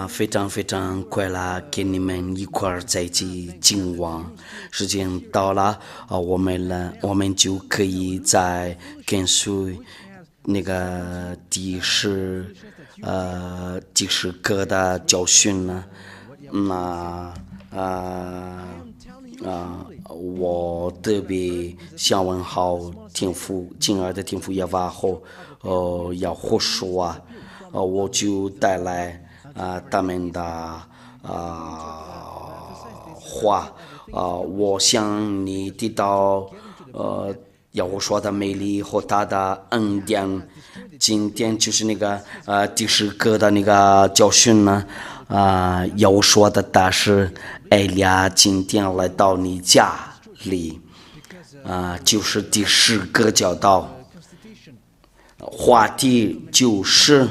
非常非常快乐，跟你们一块儿在一起今晚。时间到了我们就可以再跟随那个第十课的教训了。那我特别想问好亲爱的天父耶和华，要活说我就带来他们的话我想你得到要我说的美丽和他的恩典。今天就是那个第十个的那个教训呢要我说的但是艾利亚今天来到你家里就是第十个教导，话题就是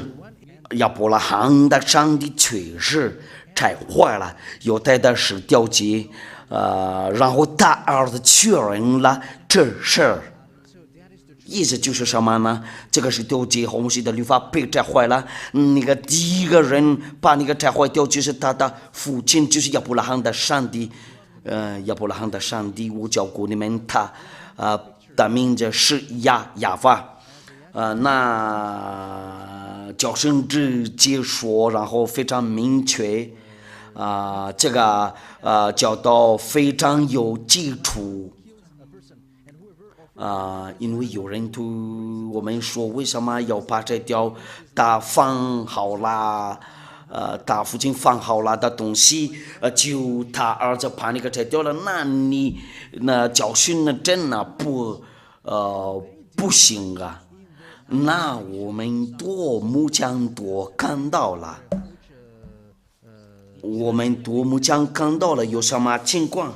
亚伯拉罕的上帝确实拆坏了犹太的十条街，然后他儿子确认了这事儿。意思就是什么呢？这个是条街红西的律法被拆坏了，那个第一个人把那个拆坏掉就是他的父亲，就是亚伯拉罕的上帝。亚伯拉罕的上帝，我叫过你们他的名字是亚法。那教圣直接说，然后非常明确这个教导非常有基础。因为有人对我们说，为什么要把这条他放好了，他父亲放好了的东西，就他儿子把那个拆掉了，那教训呢真的不行啊。那我们多么讲多看到了，有什么情况？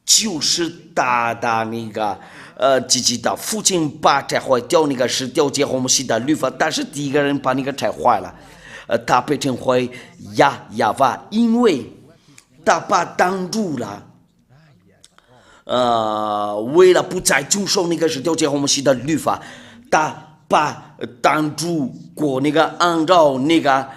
就是他的那个自己的父亲把拆坏掉那个是掉结红西的律法，但是第一个人把那个拆坏了，他被称为亚法，因为他把挡住了。为了不再遵守那个是掉结红西的律法，他把挡住过那个按照那个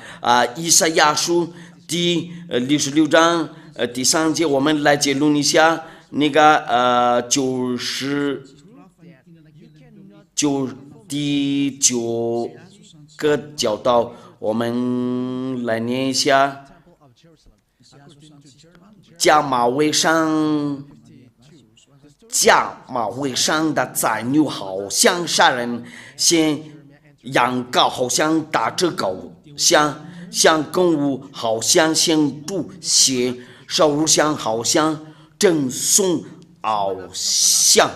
以赛亚书第66章第3节，我们来结论一下。那个第9个教导，我们来念一下。假马尾上的宰牛好像杀人，先羊羔好像打折狗，像公物好像先煮血，烧肉香好像赠送偶像。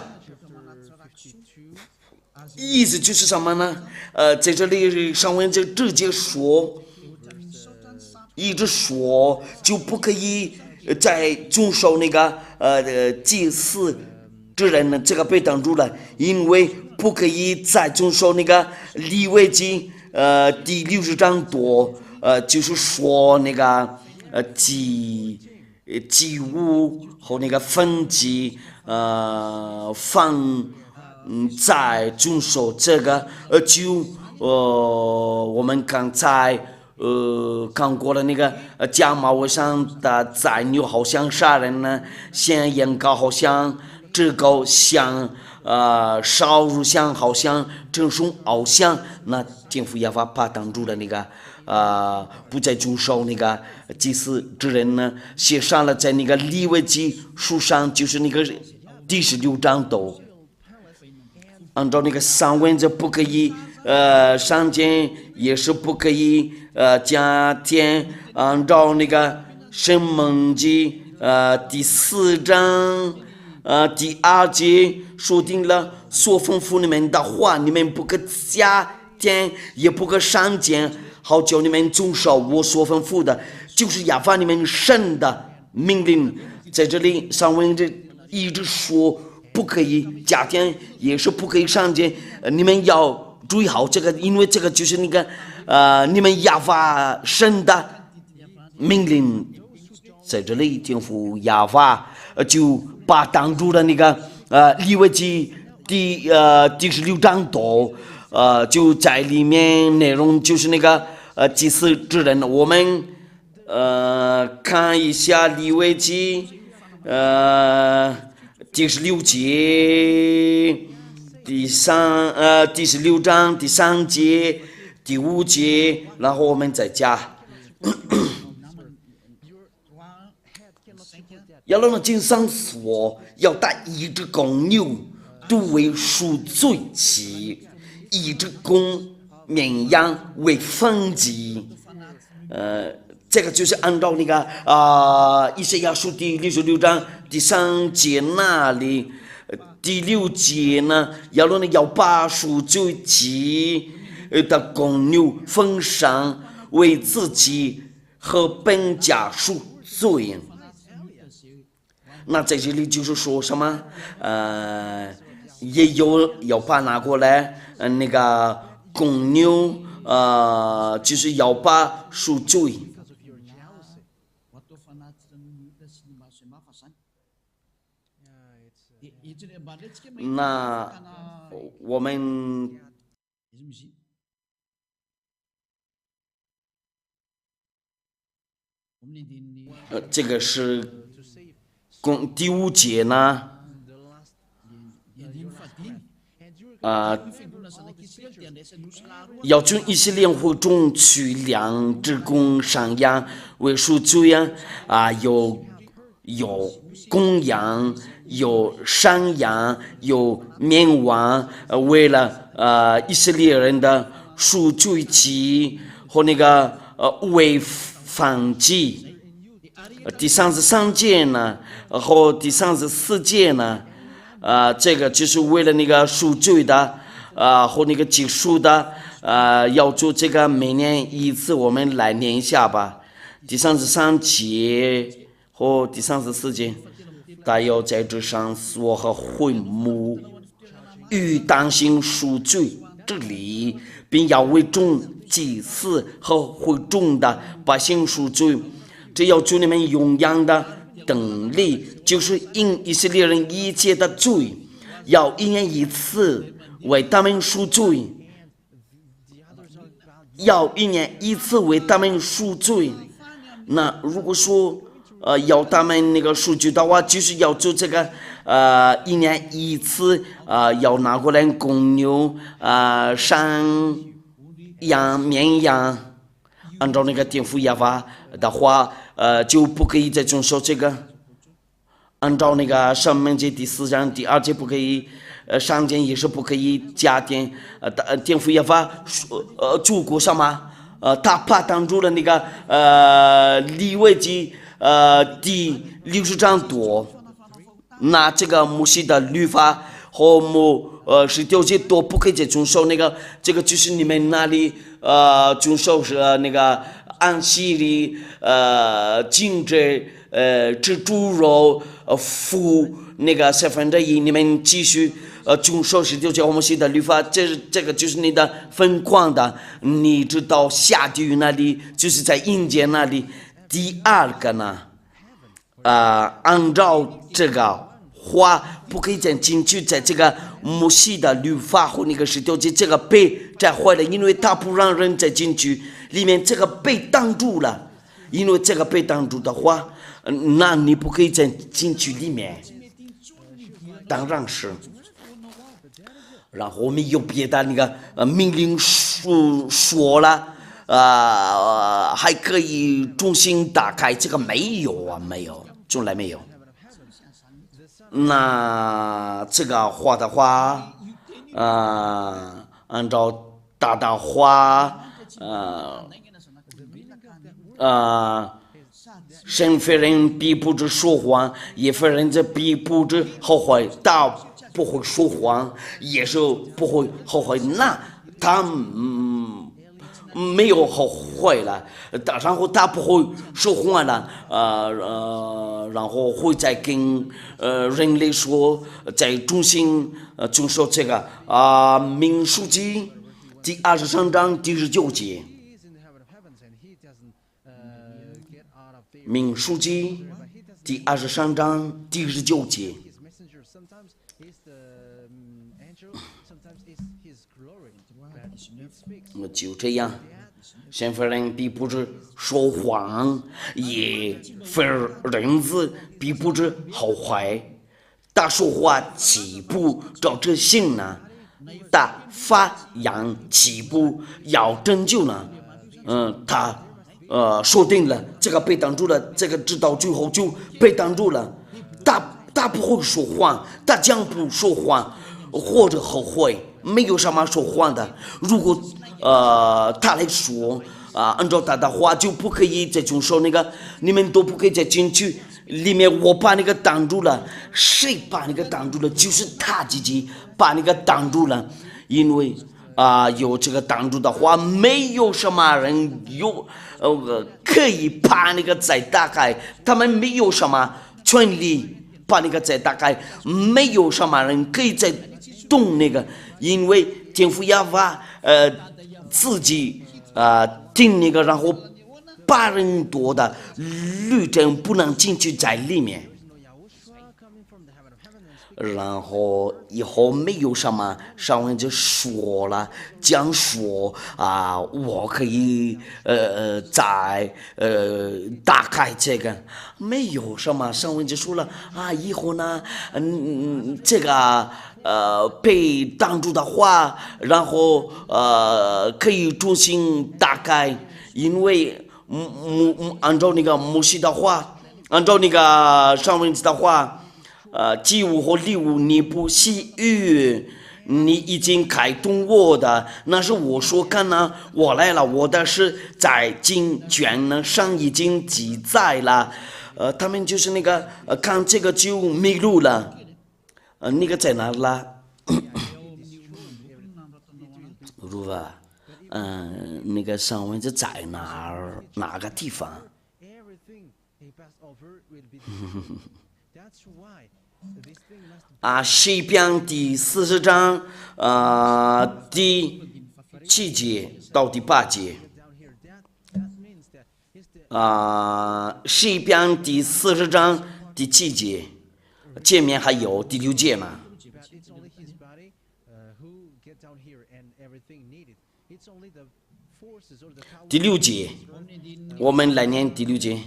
意思就是什么呢？在这里上文就直接说，一直说就不可以再遵守那个祭祀之人呢，这个被挡住了，因为不可以再遵守那个利未记第60章多，就是说那个祭物和那个焚祭放在遵守这个我们刚才看过了那个假马尾上的宰牛好像杀人呢，像羊羔好像这个像烧肉香好像赠送偶像，那天父耶和华把挡住了那个不再遵守那个祭祀之人呢，写上了在那个利未记书上，就是那个第16章都按照那个上文字不可以上间也是不可以加添，按照那个申命记第4章第2节说定了，所吩咐你们的话，你们不可加添，也不可删减，好叫你们遵守我所吩咐的，就是亚法你们神的命令。在这里上文这一直说不可以加添，也是不可以删减，你们要注意好这个，因为这个就是那个你们亚法神的命令。在这里天父亚法就把挡住了那个利未记第16章多，就在里面内容就是那个祭司之人。我们看一下利未记第16节第16章第3节第5节，然后我们再加。亚伦的经上说，要带一只公牛作为赎罪祭，一只公绵羊为燔祭。这个就是按照那个以赛亚书第66章第3节那里，第6节呢，亚伦呢要把赎罪祭的公牛焚上，为自己和本家赎罪。那在这里就是说什么？也有要把拿过来，那个公牛，就是要把赎罪。那我们这个是第5节呢，要从以色列会中取2只公山羊为赎罪有公羊，有山羊，有绵羊，为了以色列人的赎罪祭和那个为燔祭。第33节呢和第34节呢，这个就是为了那个赎罪的和那个结束的，要做这个每年一次，我们来念一下吧。第33节和第34节，他要在这上所和会幕与当行赎罪之礼，并要为众祭司和会众的百姓赎罪。这要求你们永远的等力，就是因以色列人一切的罪，要1年1次为他们赎罪，要1年1次为他们赎罪。那如果说要他们那个赎罪的话，就是要做这个1年1次，要拿过来公牛、山羊、绵羊，按照那个天父耶和华的话，就不可以再遵守这个。按照那个申命记第4章第2节不可以，上节也是不可以加添。天父耶和华做过什么？他怕挡住了那个利未记第60章多，那这个摩西的律法和19节都不可以再遵守。那个这个就是你们那里遵守是那个安息日禁止吃猪肉付那个1/4，你们继续遵守19节摩西的律法，这个就是你的分光的，你知道下地狱那里就是在阴间那里。第2个呢，按照这个话不可以再进去，在这个摩西的律法和那个19节这个被摘坏了，因为他不让人再进去，里面这个被挡住了，因为这个被挡住的话，那你不可以再进去里面。当然是。然后我们有别的那个命令说了，还可以重新打开，这个没有啊，没有，从来没有。那这个话的话，按照大的话，神非人必不知说谎，也非人这必不知后悔。他不会说谎，也是不会后悔。那他没有后悔了，然后他不会说谎了，然后会再跟人类说，在中心遵守这个民数记第23章第19节。民数记第23章第19节。就这样，先锋人并不是说谎，也非人子并不是好坏。他说话岂不照着信呢？他发扬岂不要拯救呢？他说定了这个被挡住了，这个直到最后就被挡住了。他不会说谎，他将不说谎或者后悔，没有什么说谎的。如果他来说按照他的话就不可以再说那个，你们都不可以再进去里面，我把那个挡住了。谁把那个挡住了？就是他自己把那个挡住了，因为有这个挡住的话，没有什么人可以把那个再打开，他们没有什么权利把那个再打开，没有什么人可以再动那个，因为天父亚法自己定那个，然后把人多的律政不能进去在里面。然后以后没有什么上文就说了，讲说我可以再打开这个，没有什么上文就说了以后呢这个被挡住的话，然后可以重新打开，因为按照那个摩西的话，按照那个上文的话。祭物和礼物你不喜悦，你已经开动我的，那是我说看呢，我来了，我的是在经卷上已经记载了。他们就是那个看这个就迷路了。那个在哪了？如吧？那个上文是在哪个地方？诗篇第40章第7节到第8节。诗篇第40章第7节，前面还有第6节嘛。第6节，我们来念第6节。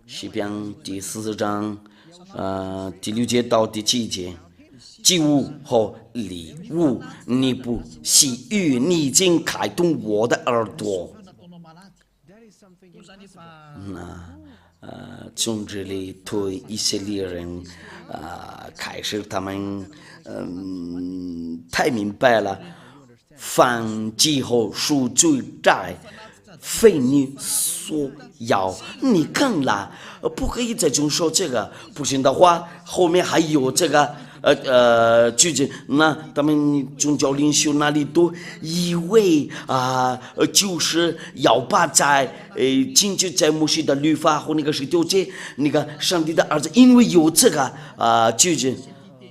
诗篇第40章第6节到第7节，祭物和礼物你不喜悦，你已经开动我的耳朵。从这里对以色列人开始他们太明白了，犯忌后赎罪债，非你所要，你看了不可以再说这个，不行的话后面还有这个句子，那他们宗教领袖那里都以为就是要把在进去在摩西的律法和那个19节那个上帝的儿子，因为有这个句子，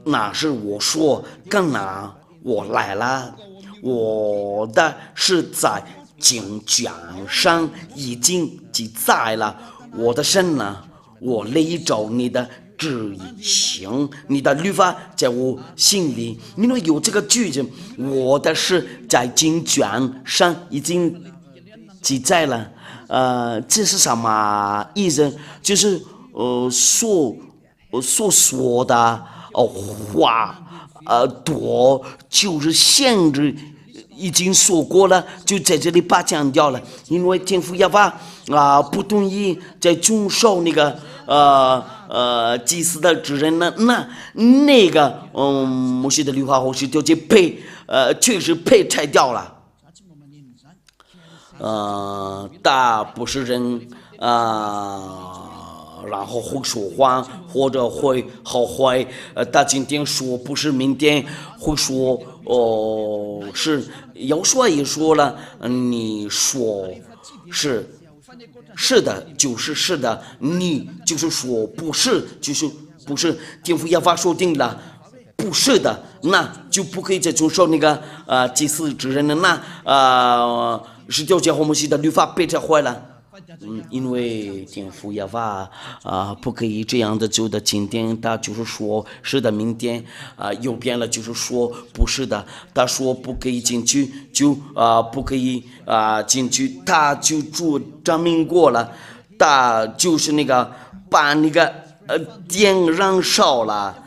那是我说干哪我来了，我的是在经卷上已经记载了，我的神呢，我勒着你的旨意行，你的律法在我心里。因为有这个句子，我的是在经卷上已经记载了。这是什么意思？就是所说的话多，就是限制已经说过了，就在这里把讲掉了。因为天父亚法不同意在遵守那个祭司的职任呢，那个摩西的律法和19节被确实被拆掉了。他不是人然后会说谎或者会后悔，他今天说不是明天会说是，有说也说了，你说是的就是是的，你就是说不是就是不是，天父亚法说定了不是的，那就不可以再遵守那个祭司职任了，那19节和摩西的律法被拆坏了。因为天父耶和华不可以这样的走的经典，他就是说是的，明天右边了，就是说不是的，他说不可以进去，就不可以进去，他就证明过了，他就是那个把那个电燃烧了，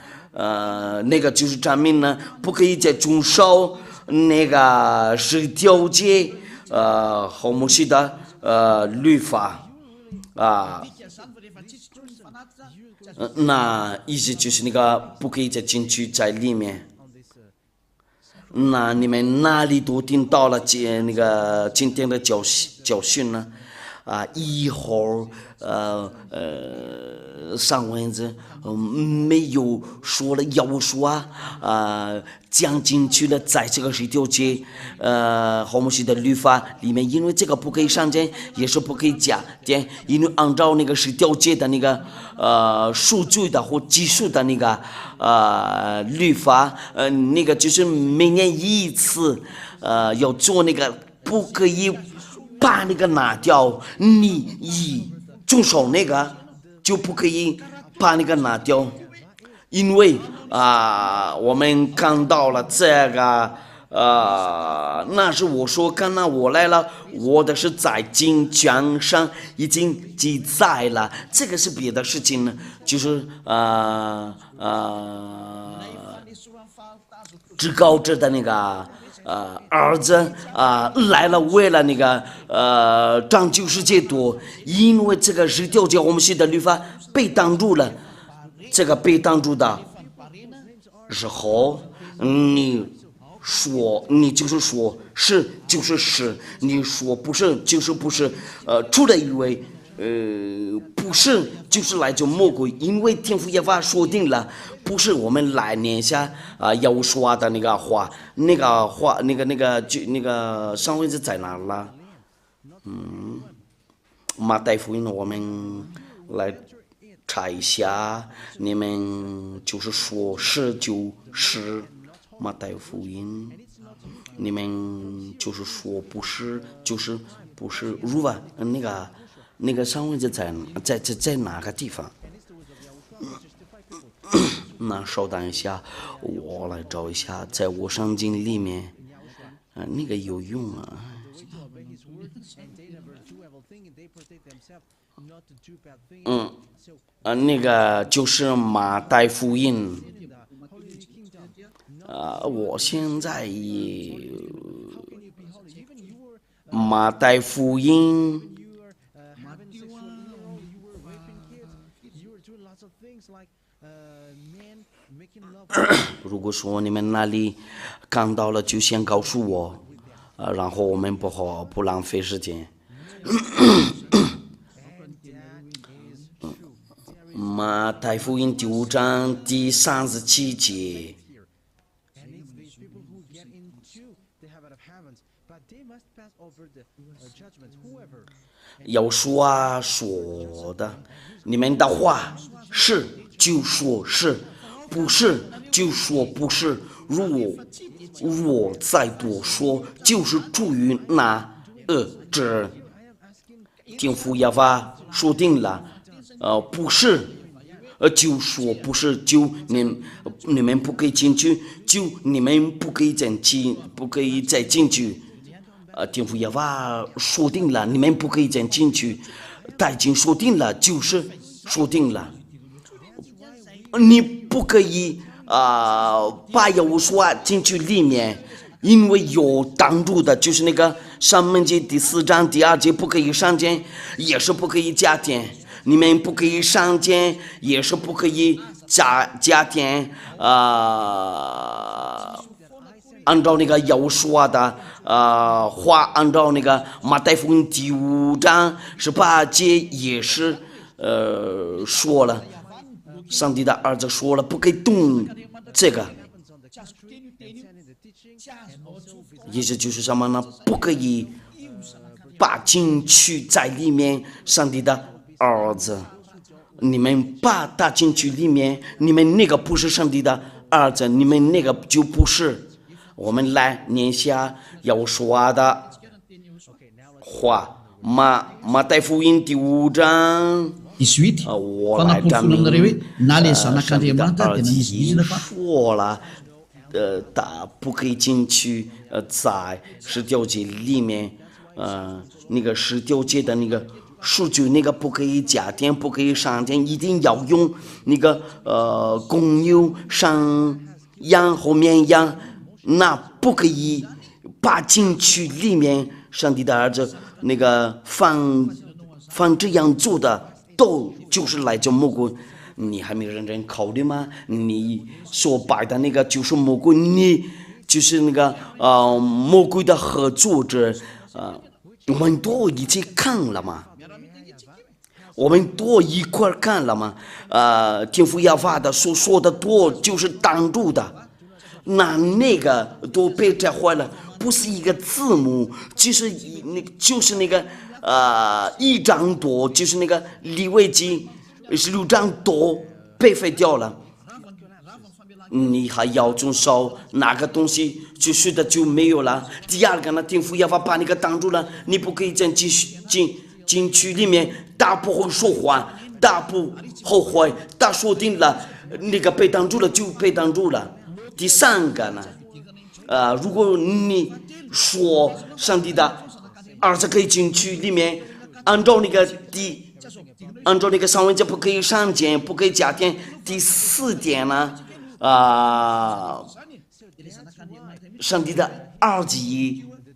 那个就是证明呢，不可以再中烧那个是条件好摩西的律法那意思就是那个不可以再进去在里面。那你们哪里都听到了那个今天的教训呢？以后上文子没有说了要说讲进去了，在这个十条街好摩西的律法里面，因为这个不可以上街，也是不可以加点，因为按照那个十条街的那个数据的或技术的那个律法那个就是每年一次要做那个不可以把那个拿掉，你一遵守那个就不可以把那个拿掉，因为我们看到了这个那是我说刚刚我来了，我的是在经卷上已经记载了，这个是别的事情呢，就是至高者的那个儿子来了，为了那个拯救世界多，因为这个十条诫我们写的律法被挡住了，这个被挡住的时候，你说你就是说是就是是，你说不是就是不是，除了因为不是就是来自魔鬼，因为天父耶和华说定了，不是我们来念一下要说的那个话，那个话那个上文字在哪了？马太福音我们来查一下，你们就是说是就是马太福音，你们就是说不是就是不是，如果那个上文字在哪个地方？那稍等一下，我来找一下，在我圣经里面，那个有用啊。那个就是马太福音。我现在也马太福音。如果说你们那里看到了，就先告诉我，然后我们不浪费时间。马太福音第5章第37节。要说的，你们的话是就说是，不是就说不是，若再多说，就是出于那这天父耶和华说定了，不是就说不是，就你们不可以进去，就你们不可以再进去。天父耶和华说定了，你们不可以再进去，他已经说定了，就是说定了，你不可以把耶和华进去里面，因为有挡住的，就是那个上面节第4章第2节不可以上监，也是不可以加添，你们不可以上监，也是不可以加添按照那个耶和华的话，按照那个马太福音第5章18节也是说了，上帝的儿子说了，不可以动这个，意思就是什么呢？不可以把进去在里面，上帝的儿子，你们把他进去里面，你们那个不是上帝的儿子，你们那个就不是。我们来念下要说的话，马太福音第5章。18我 fa 来 napolo 证 folo 明 aminareo hoe na le 上帝的 zanak'andriamanitra 儿 dia 子 nanisy 已 vizina fa 说了，他不可以进去，在十九节里面，那个十九节的那个数据，那个不可以加点，不可以上点，一定要用那个公牛、山羊和绵羊，那不可以把进去里面，上帝的儿子那个放这样做的。都就是来自魔鬼，你还没认真考虑吗？你所拜的那个就是魔鬼，你就是那个魔鬼的合作者，我们都一起看了吗？我们都一块看了吗？天父亚法的所说的多就是挡住的，那个都被拆坏了，不是一个字母，就是那个。1章多就是那个利未记16章多被废掉了，你还要遵守哪个东西就是的就没有了。第二个呢，天父要把那个挡住了，你不可以再进去里面，大不会说话，大不后悔，大说定了，那个被挡住了就被挡住了。第三个呢，如果你说上帝的儿子可以进去里面，按照那个上文节不可以上减，不可以加点。第4点呢，上帝的儿子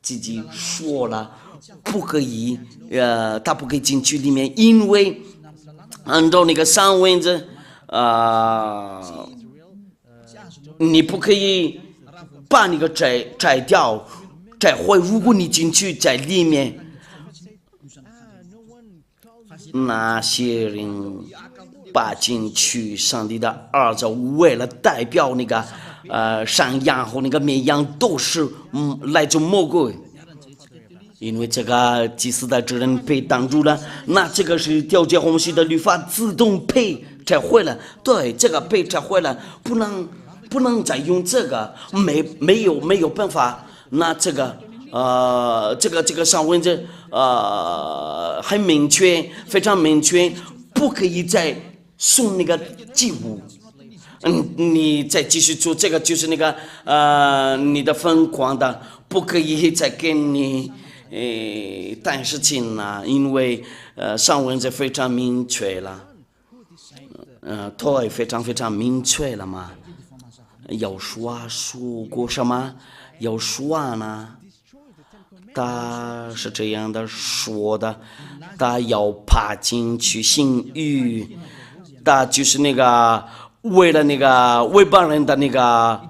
自己说了，不可以，他不可以进去里面，因为按照那个上文节，你不可以把那个摘掉。摘坏，如果你进去在里面，那些人把进去上帝的儿子为了代表那个山羊和那个绵羊都是来自魔鬼，因为这个祭司的职人被挡住了，那这个是调节红旗的律法自动被拆坏了，对，这个被拆坏了，不能再用这个，没有办法。那这个上文字很明确，非常明确，不可以再送那个祭物。你再继续做这个就是那个你的疯狂的，不可以再给你但事情了，因为上文字非常明确了，对，非常明确了嘛。有说过什么？有说呢？他是这样的说的，他要爬进去性欲，他就是那个为了那个外邦人的那个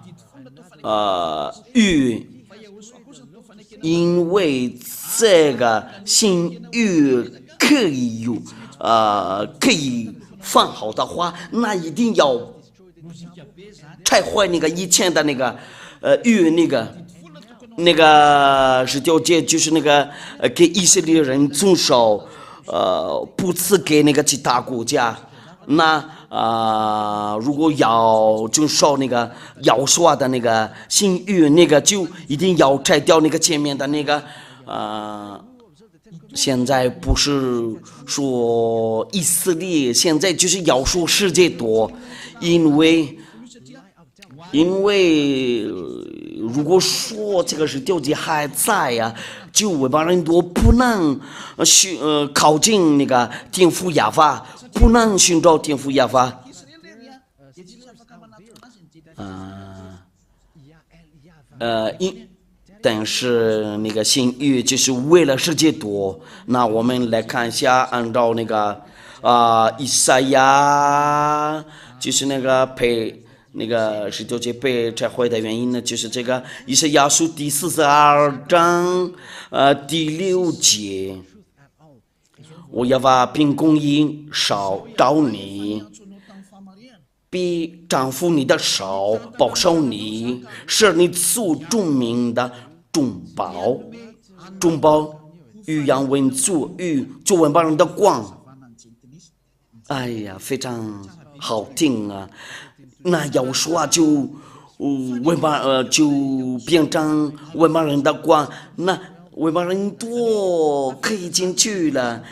欲，因为这个性欲可以放好的话，那一定要拆坏那个以前的那个欲那个19节就是那个给以色列人遵守不赐给那个其他国家。那如果要遵守那个要说的那个新约，那个就一定要拆掉那个前面的那个现在不是说以色列，现在就是要说世界多，因为如果说这个是丢弃还在呀，就外邦人多不能靠近那个天父亚法，不能寻找天父亚法。但是那个新约就是为了世界多。那我们来看一下，按照那个以赛亚就是那个19节被拆毁的原因呢，就是这个以赛亚书第42章第6节，我要把凭公义烧找你，比丈夫你的手保守你，是你所著名的中保与养文族与做文邦人的光。哎呀，非常好听啊！那要说就变成文邦人的光，那外邦人多可以进去了，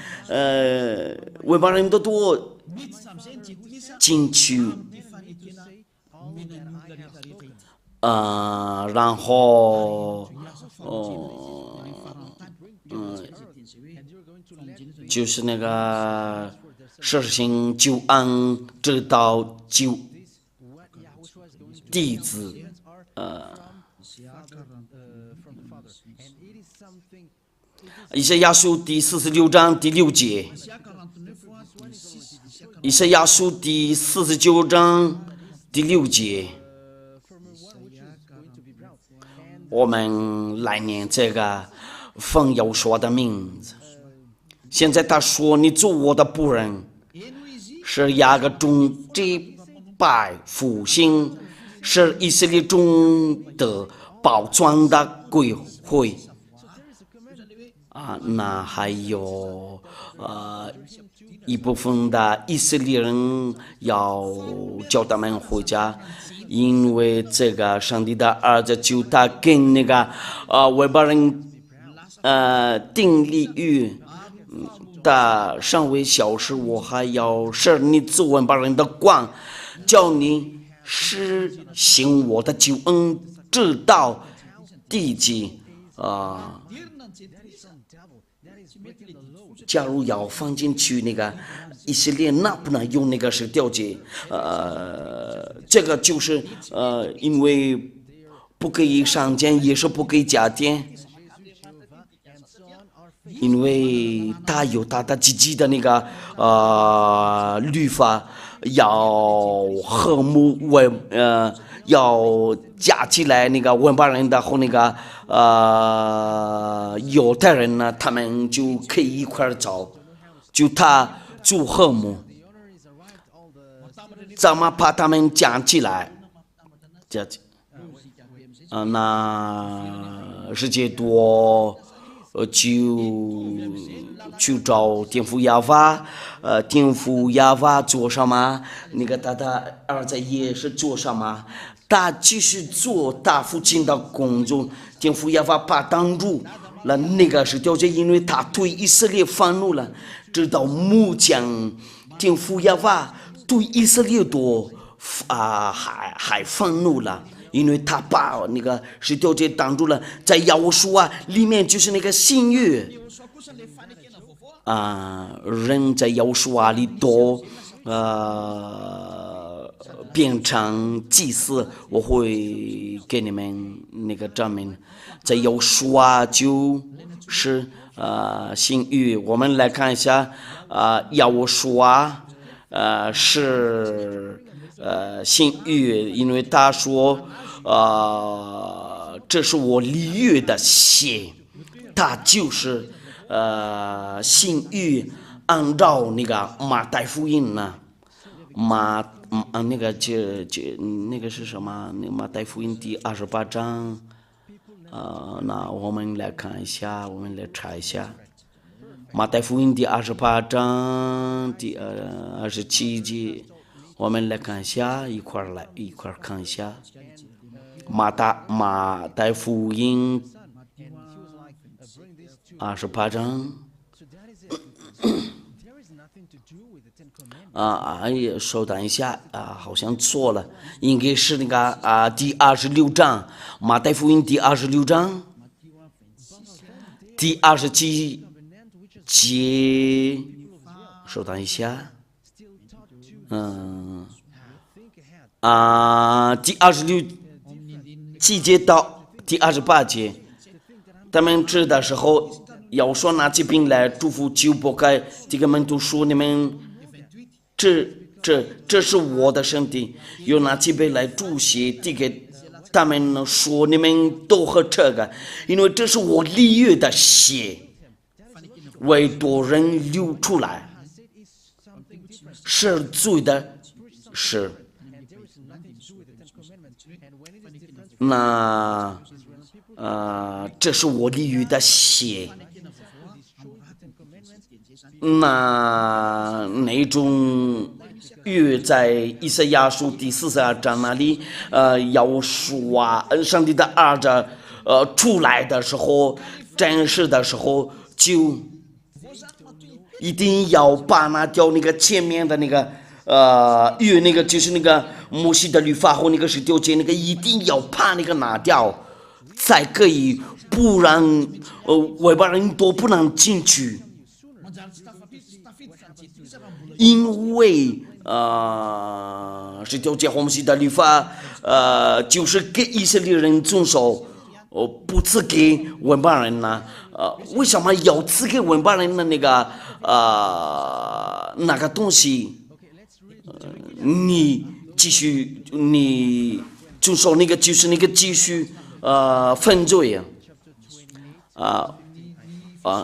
外邦人多进去，然后就是那个实行救恩直到救弟子，以赛亚书第46章第6节，以赛亚书第49章第6节，我们来念这个奉耶和华的名字。现在他说：“你做我的仆人，是雅各中这百复兴，是以色列中的宝藏的归回。”那还有一部分的以色列人要叫他们回家，因为这个上帝的儿子就他跟那个外邦人定立约的尚未消失，我还要使你做外邦人的光，叫你实行我的救恩，直到地极。假如要放进去那个以色列，那不能用那个是调节，这个就是因为不可以上监，也是不可以加监，因为他有他的自己的那个律法，要和睦要加起来那个外邦人的和那个犹太人呢，他们就可以一块走，就他做和睦，怎么把他们讲起来？这那世界多就找天父亚法，天父亚法做什么？那个他的儿子也是做什么？他继续做他父亲的工作，天父亚法把挡住了，那个是调解，因为他对以色列愤怒了，直到目前天父亚法对以色列多还愤怒了。因为他把那个是调解挡住了，在耶和华里面就是那个新约人在耶和华里多变成祭司，我会给你们那个证明，在耶和华就是新约。我们来看一下耶和华是新约，因为他说这是我立约的血，他就是新约，按照那个马太福音呢，那个是什么？那个马太福音第28章，那我们来看一下，我们来查一下，马太福音第28章第27节。我们来看一下，一块看一下，马太福音28章，稍等一下好像错了，应该是那个第26章，马太福音第26章，第27节，稍等一下。第26节到第28节，他们吃的时候要说拿起饼来祝福，就不该这个门徒说你们这是我的身体，又拿起杯来祝谢，递给他们说你们都喝这个，因为这是我立约的血，为多人流出来，是罪的事。那这是我立约的血。那种约在以赛亚书第42章那里，要说上帝的儿子出来的时候，展示的时候，就一定要把那掉那个前面的那个与那个就是那个摩西的律法和那个十条诫那个一定要把那个拿掉，才可以，不然外邦人都不能进去，因为十条诫和摩西的律法就是给以色列人遵守。不赐给外邦人呢？为什么要赐给外邦人的那个那个东西？你继续，你遵守那个就是那个继续犯罪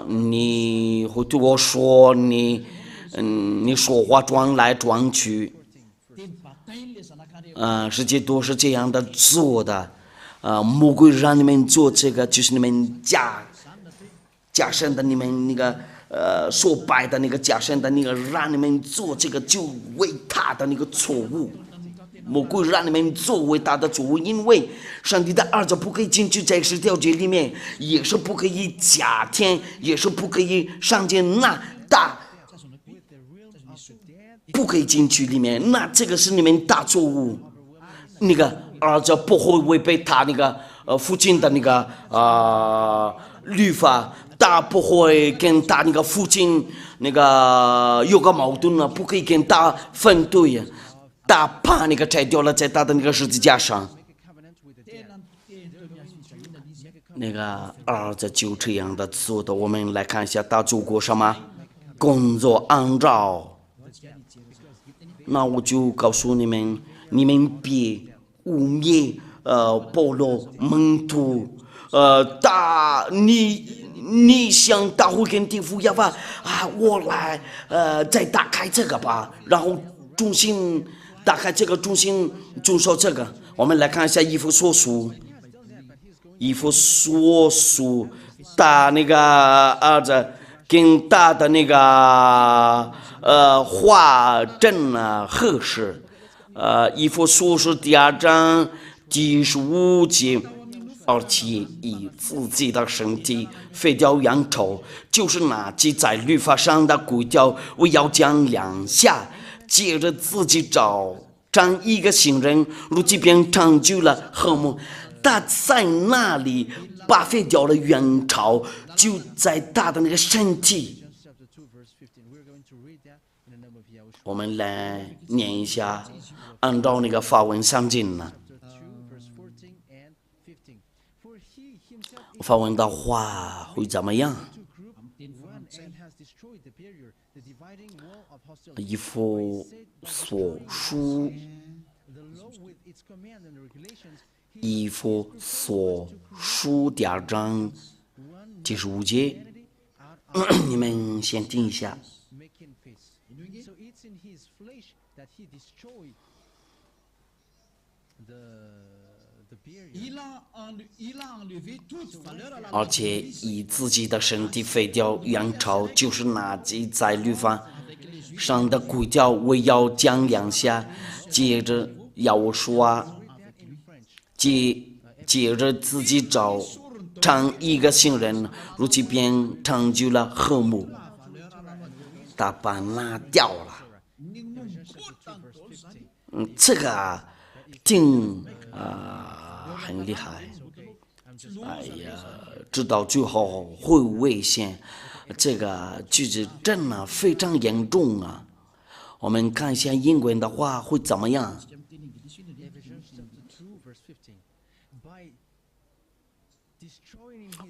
你会对我说你说话装来装去，世界都是这样的做的。魔鬼让你们做这个，就是你们假神的，你们那个所拜的那个假神的那个，让你们做这个就伟大的那个错误。魔鬼让你们做伟大的错误，因为上帝的儿子不可以进去在十条诫里面，也是不可以假天，也是不可以上见那大，不可以进去里面，那这个是你们大错误。那个儿子不会违背他那个父亲的那个律法，他不会跟他那个父亲那个有个矛盾了，不可以跟他反对，他把那个摘掉了，在他的那个十字架上。那个儿子就这样的做的。我们来看一下他做过什么工作按照。那我就告诉你们，你们别污蔑保罗门徒，你想他会跟地府要吧？我来再打开这个吧，然后重新打开这个，重新遵守这个。我们来看一下以弗所书，打那个儿子跟他的那个话真合适。以弗所书第2章第15节，而且以自己的身体废掉羊头，就是那记在律法上的规条，我要将两下，接着自己找张一个新人，如今便成就了和睦。他在那里把废掉了原朝，就在他的那个身体。我们来念一下，按照那个法文上进呢。法文的话会怎么样？以弗所书，以弗所书第2章第15节，你们先听一下。而且以自己的身体废掉原朝，就是那记在律法上的规条，我要讲两下，接着要说，接着自己找成一个新人，如今便成就了和睦。他把拿掉了。这个挺很厉害。哎呀，知道最后会危险，这个句子真的非常严重啊。我们看一下英文的话会怎么样？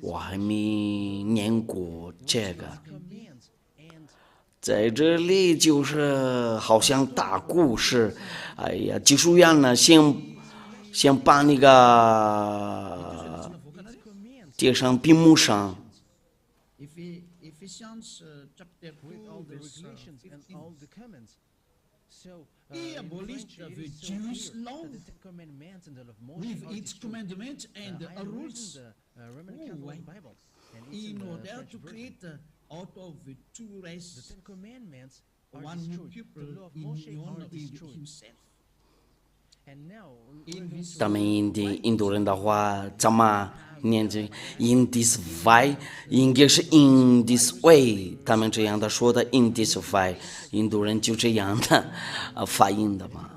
我还没念过这个。在这里就是好像大故事。哎呀，技术员呢先把那个贴上屏幕上。He abolished the Jewish law with its commandments and rules in order to create out of two races one people in union with himself. 他们的印度人的话怎么念着 in this way， 应该是 in this way， 他们这样的说的 in this way， 印度人就这样的发音的嘛。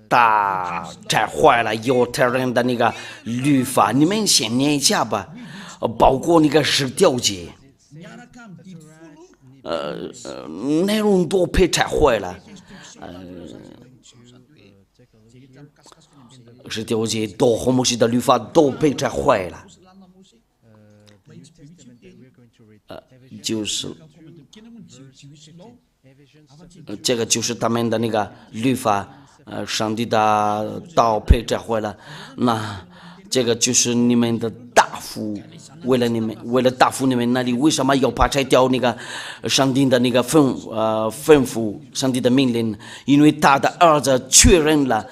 打拆坏了犹太人的那个律法，你们先念一下吧，包括那个10条诫，内容都被拆坏了，10条诫都和摩西的律法都被拆坏了，就是这个就是他们的那个律法，上帝的道被拆坏了，那这个就是你们的大夫，为了答复你们那里为什么要把拆掉那个上帝的那个吩咐，上帝的命令，因为他的儿子确认了，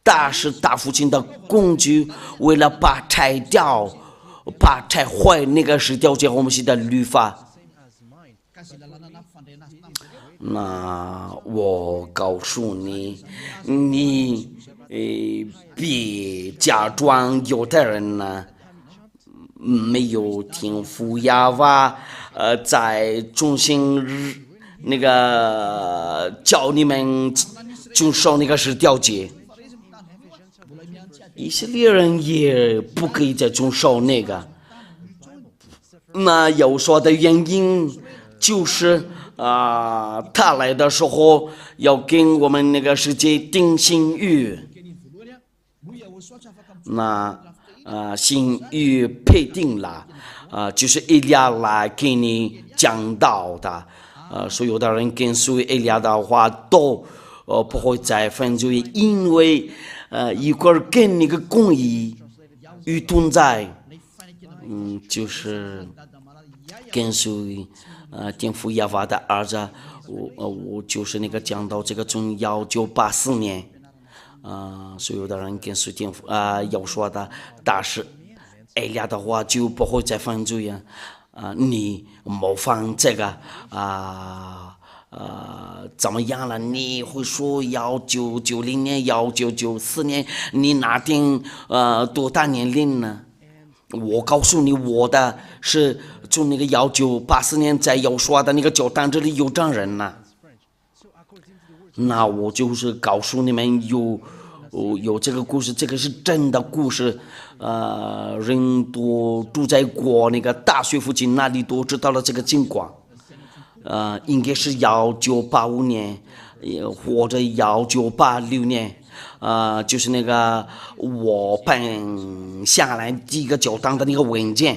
他是大父亲的工具，为了把拆掉、把拆坏那个10条诫和摩西的律法。那我告诉你，你别假装犹太人呢，没有听父亚瓦在中心那个叫你们遵守那个10条诫，以色列人也不可以再遵守那个。那有说的原因就是他来的时候要跟我们那个世界定新约，那新约配定了，就是以利亚来给你讲道的，所有的人跟随以利亚的话都不会再犯罪，因为一会儿跟那个公义与同在，就是跟随天父耶和华的儿子，我就是那个讲到这个从1984年，所有的人跟随天父要说的，但是以利亚的话就不会再犯罪呀，你模仿这个怎么样了？你会说1990年、1994年，你哪天多大年龄呢？我告诉你，我的是从那个1984年在要说的那个教堂这里有这人呢。那我就是告诉你们有这个故事，这个是真的故事。人都住在过那个大学附近，那里都知道了这个情况。应该是1985年，或者1986年。就是那个我办下来第一个教堂的那个文件，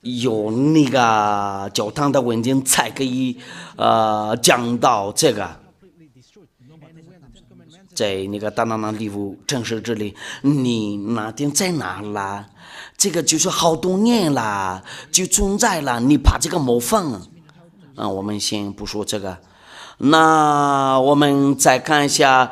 有那个教堂的文件才可以讲到这个，在那个大拿利夫城市这里，你那天在哪啦？这个就是好多年了，就存在了，你把这个模仿我们先不说这个。那我们再看一下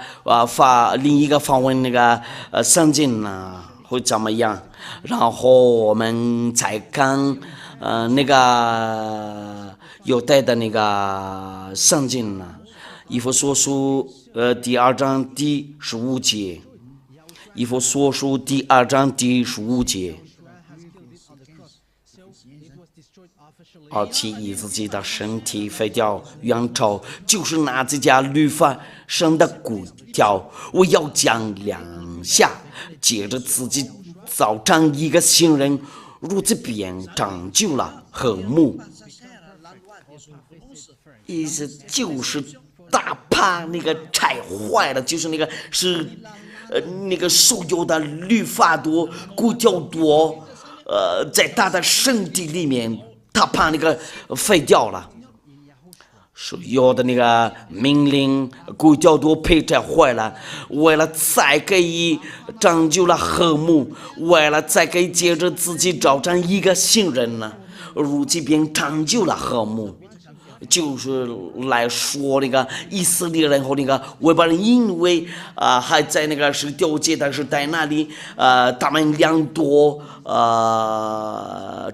另一个访问那个圣经呢会怎么样？然后我们再看那个犹太的那个圣经呢，以弗所书第2章第15节，以弗所书第2章第15节。其以自己的身体废掉原丑，就是拿这家律法生的骨条，我要讲2下，接着自己造成一个新人，如此便拯救了和睦。意思就是大怕那个拆坏了，就是那个是那个所有的律法多骨条多，在他的身体里面。他怕那个废掉了，所有的那个命令规条都被拆坏了，为了再可以拯救了和睦，为了再可以接着自己找成一个新人呢，如今便拯救了和睦，就是来说那个以色列人和那个外邦人，因为还在那个10条诫的时代那里，他们俩都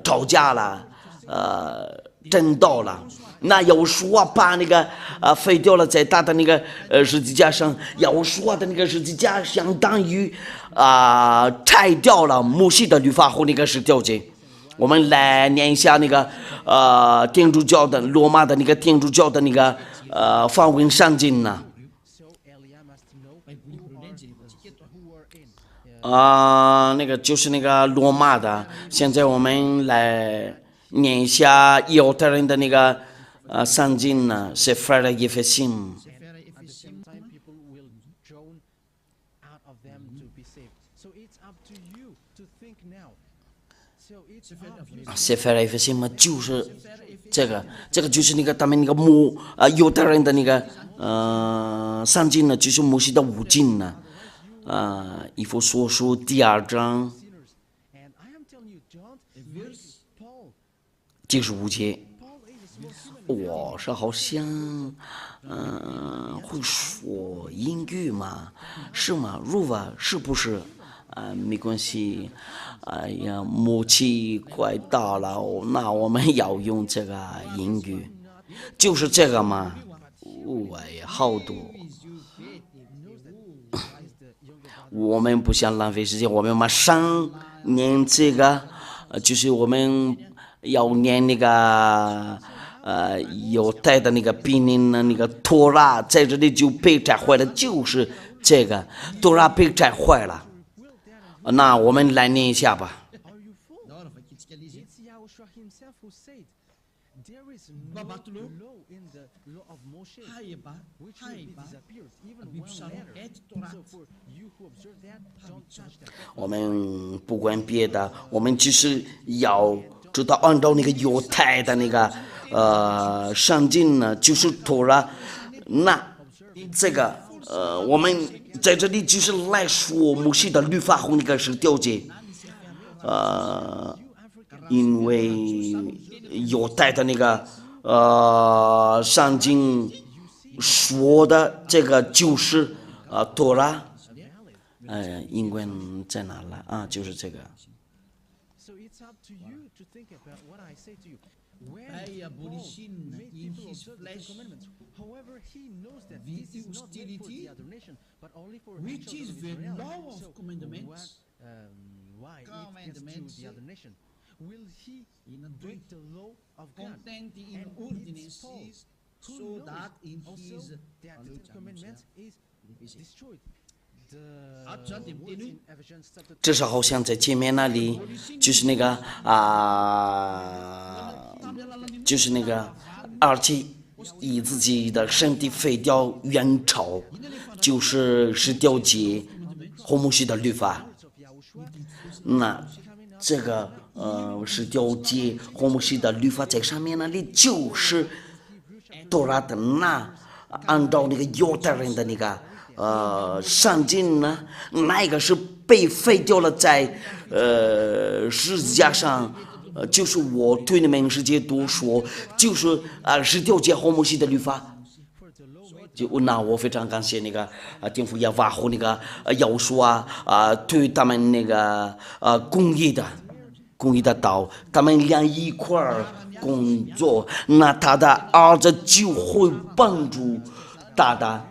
吵架了。真到了。那要说把那个废掉了，再搭的那个十字架上，要说的那个十字架相当于拆掉了摩西的律法和那个十条诫。我们来念一下那个天主教的罗马的那个天主教的那个梵文圣经呢。那个就是那个罗马的。现在我们来念一下犹太人的那个圣经呢，是腓立耶非信。是腓立耶非信嘛，就是这个就是那个他们那个犹太人的那个圣经呢，就是摩西的五经呢。以弗所书第2章第15节。我是好像会说英语嘛，是吗？如果是不是没关系。哎呀，默契快到了，那我们要用这个英语，就是这个嘛。哎呀，好多。我们不想浪费时间，我们马上念这个，就是我们要念那个犹太的那个比尼的那个托拉，在这里就被拆坏了，就是这个托拉被拆坏了。那我们来念一下吧。我们不管别的，我们只是要知道按照那个犹太的那个圣经呢，就是托拉。那这个我们在这里就是来说摩西的律法和那个十条诫。因为犹太的那个圣经说的这个就是托拉。英文在哪了啊？就是这个。However, he knows that this is not meant for the other nation, but only for the children of Israel. So, why it gets to the other nation? Will he break the law of God? Content in And ordinances, who so knows that in also his that the commandments is destroyed. The 至少好像在前面那里，就是那个就是那个，而且以自己的身体废掉原朝，就是十条诫和摩西的律法。那这个十条诫和摩西的律法在上面那里就是托拉的。那按照那个犹太人的那个圣经呢，那个是被废掉了在十字架上。就是我对你们直接多说，就是十条诫和摩西的律法。那我非常感谢那个天父耶和华和那个耶稣对他们那个公益的道，他们俩一块儿工作，那他的儿子就会帮助他的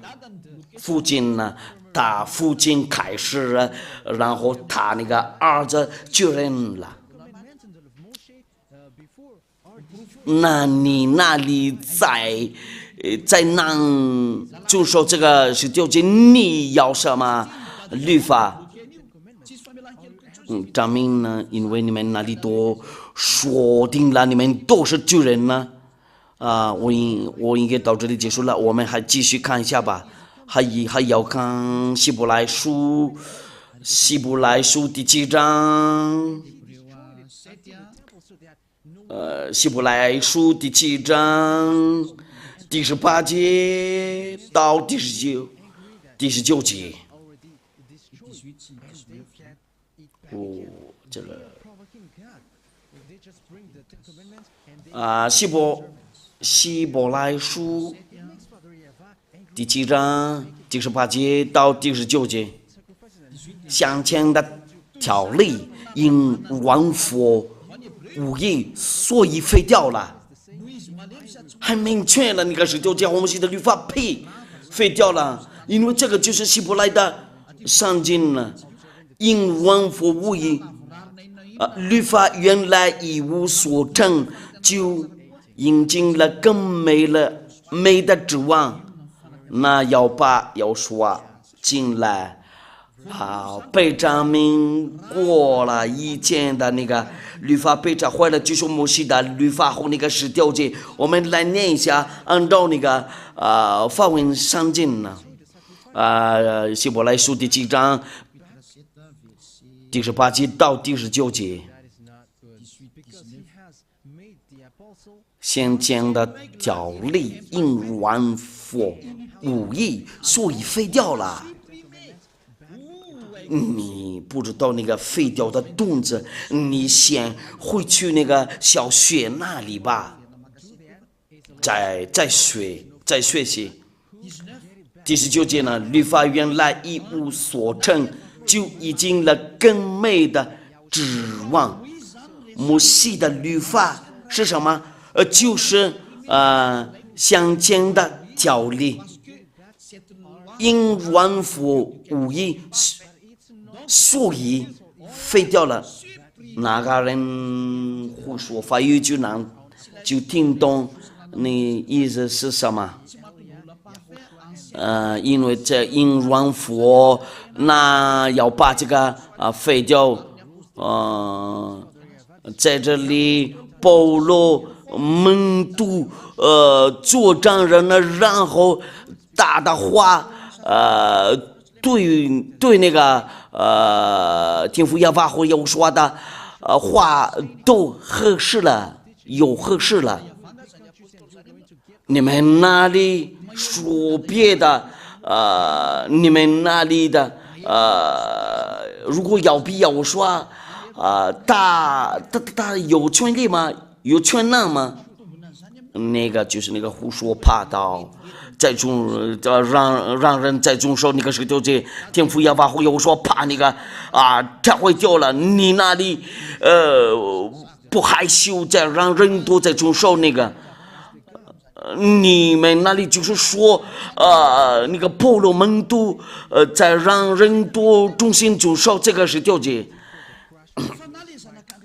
父亲呢。他父亲开始，然后他那个儿子就认了。那你那里在能就说这个十条诫，你要什么律法？证明呢？因为你们那里都说定了，你们都是罪人呢。我应该到这里结束了，我们还继续看一下吧。还要看希伯来书第7章。希伯来书第7章第18节到第19节。这个希伯来书第7章第18节到第19节，先前的条例因枉佛无益，所以废掉了。很明确了，那个十条诫我们写的律法废掉了，因为这个就是希伯来的圣经了，因文法无异。律法原来一无所成，就引进了更美的指望。那要把要说进来被证明过了以前的那个律法被拆坏了，就是摩西的律法和那个十条诫，我们来念一下，按照那个法文圣经呢，希伯来书第7章第18节到第19节，先前的条例因玩佛无益，所以废掉了。你不知道那个废掉的动词，你先回去那个小学那里吧，再学习。第19节呢，律法原来一无所成，就已经了更美的指望。摩西的律法是什么？就是先前的条例，因玩佛无益，所以废掉了。哪个人会说法语就听懂你意思是什么？因为这因玩佛，那要把这个废掉。在这里保罗门徒做证人呢，然后大的话对那个天父耶和华和耶和华的话都合适了，有合适了。你们那里说别的你们那里的如果要比要说他有权利吗？有权能吗？那个就是那个胡说八道，让人在中说那个是就是天父耶和华会有说怕那个他会掉了。你那里不害羞，再让人都在中说那个。你们那里就是说那个保罗门徒在让人多中心中说这个是条件。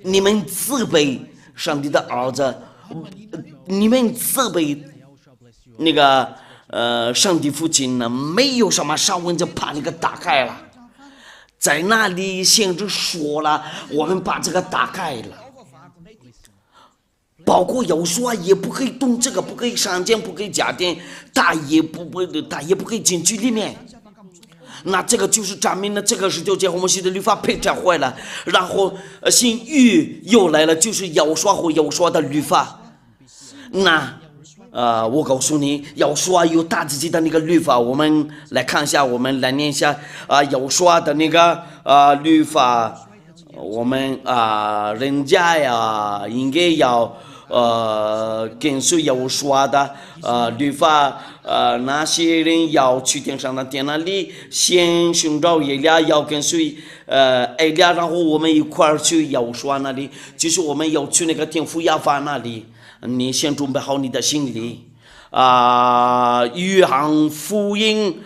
你们自卑上帝的儿子，你们自卑那个上帝父亲呢？没有什么上文就把那个打开了，在那里先就说了，我们把这个打开了，包括有说也不可以动这个，不可以上件，不可以加点，他也不可以进去里面。那这个就是证明了这个是就结婚系的律法被拆坏了，然后新约又来了，就是要说和要说的律法。那我告诉你，要说有他自己的那个律法，我们来看一下，我们来念一下要说的那个律法，我们人家呀应该要跟随要说的律法。那些人要去天上的殿那里先寻找耶利亚，要跟随耶利亚，然后我们一块儿去要说那里，就是我们要去那个天父亚法那里。你先准备好你的行李约翰福音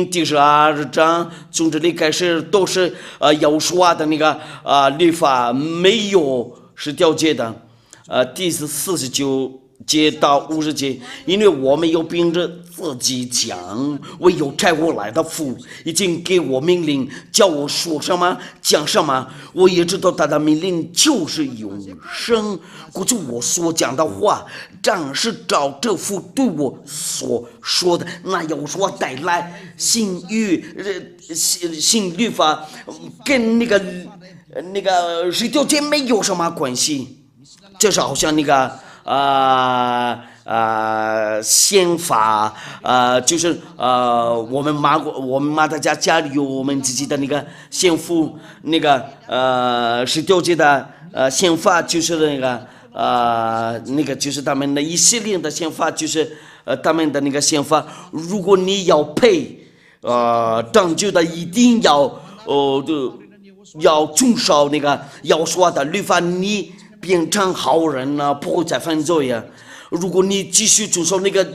第12章从这里开始都是要说的那个律法，没有是条诫的第49节到50节，因为我们有凭着自己讲，唯有差我来的父已经给我命令，叫我说什么讲什么，我也知道他的命令就是永生。过去我所讲的话，正是照这父对我所说的，那要说带来新律法，跟那个十条诫没有什么关系，就是好像那个宪法就是我们马达加家里有我们自己的那个宪法，那个十条诫的宪法就是那个就是他们的以色列的宪法，就是他们的那个宪法。如果你要配拯救的，一定要遵守那个要说的律法，你变成好人了，不会再犯罪呀。如果你继续遵守这个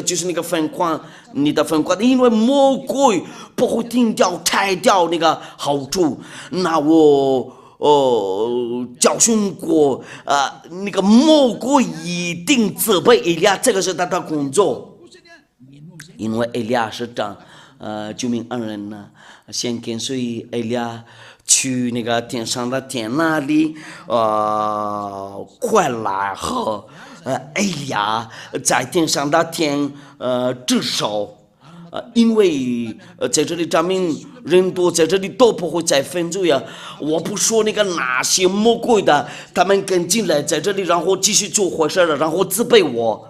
就是那个分款，你的分款，因为魔鬼不会停掉拆掉那个好处。那我教训过那个魔鬼一定责备以利亚，这个是他的工作，因为以利亚是救命恩人呢，先跟随以利亚去那个天上的天那里，回来和以利亚在天上的天至少。因为在这里证明人多，在这里都不会再犯罪啊！我不说那个那些魔鬼的，他们跟进来在这里，然后继续做坏事了，然后责备我。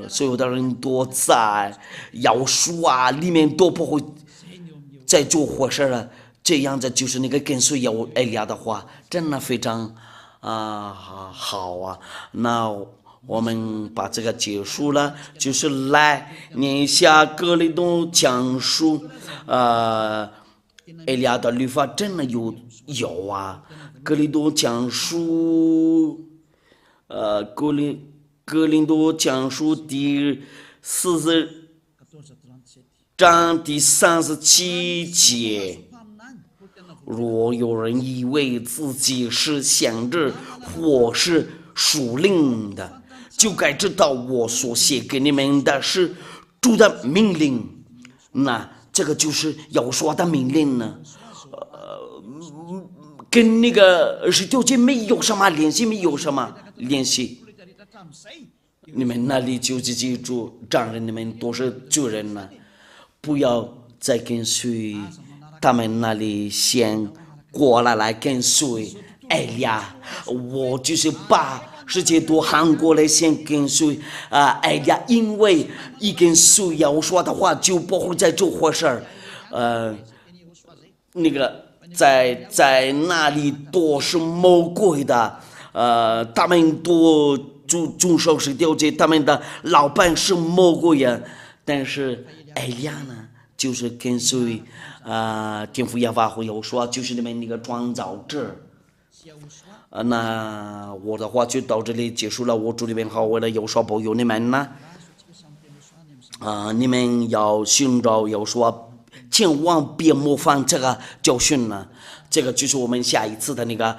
所有的人都在要书里面都不会再做坏事了。这样子就是那个跟随以利亚的话，真的非常好啊！那我们把这个结束了，就是来念一下哥林多讲述，以利亚的律法真的有啊。哥林多讲述，哥林多讲述第40章第37节。若有人以为自己是先知或是属灵的，就该知道我所写给你们的是主的命令。那这个就是要说的命令呢，跟那个19节没有什么联系，没有什么联系。你们那里就记住，丈人你们都是罪人呢，不要再跟随他们那里，先过来跟随以利亚。我就是把世界都喊过来，先跟随以利亚，因为一跟随要说的话，就不会再做坏事那个在那里都是魔鬼的，他们都遵守19节，他们的老板是魔鬼呀。但是以利亚呢，就是跟随天父耶和华会有说，就是你们那个创造者。那我的话就到这里结束了。我祝你们好，为了有所保佑你们呢，你们要寻找有说，千万别模仿这个教训呢。这个就是我们下一次的那个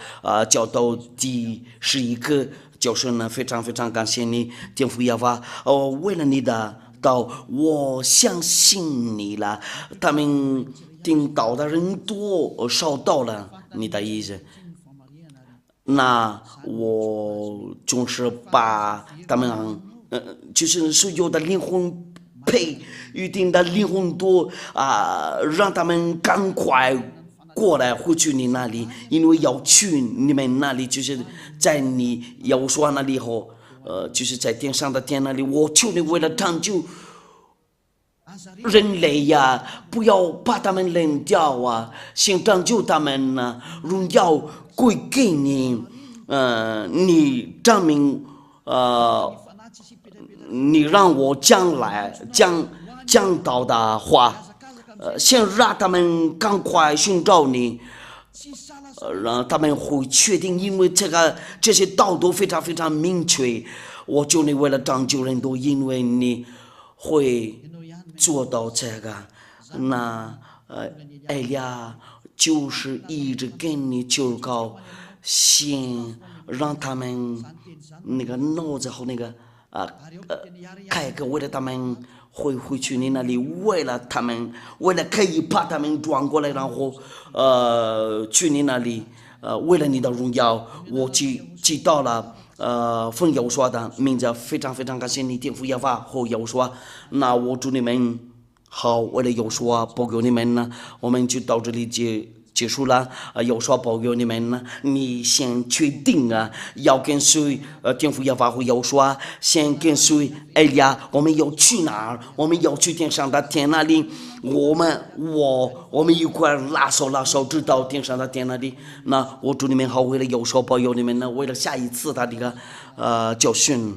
教导第11个教训呢。非常非常感谢你，天父耶和华，为了你的道，我相信你了。他们听到的人多少到了你的意思，那我就是把他们就是所有的灵魂配预定的灵魂多让他们赶快过来回去你那里，因为要去你们那里，就是在你要说那里后，就是在天上的天那里。我求你为了拯救人类呀，不要把他们扔掉啊，先拯救他们呢，荣耀归给你。你证明你让我将来讲到的话，先让他们赶快寻找你，让他们会确定，因为这些道都非常非常明确。我求你为了拯救人都，因为你会做到这个。那以利亚就是一直跟你求告，先让他们那个脑子和那个开个，为了他们会回去你那里，为了可以把他们转过来，然后去你那里，为了你的荣耀，我知道了。奉耶和华的名字，非常非常感谢你，天父耶和华和耶和华。那我祝你们好，为了耶和华保佑你们呢，我们就到这里结束了。有说保佑你们呢，你先确定要跟随天父耶和华和耶和华，先跟随以利亚。我们要去哪儿？我们要去天上的天那里。我们一块拉手直到天上的天那里。那我祝你们好，为了有所保佑你们呢，为了下一次的这个教训。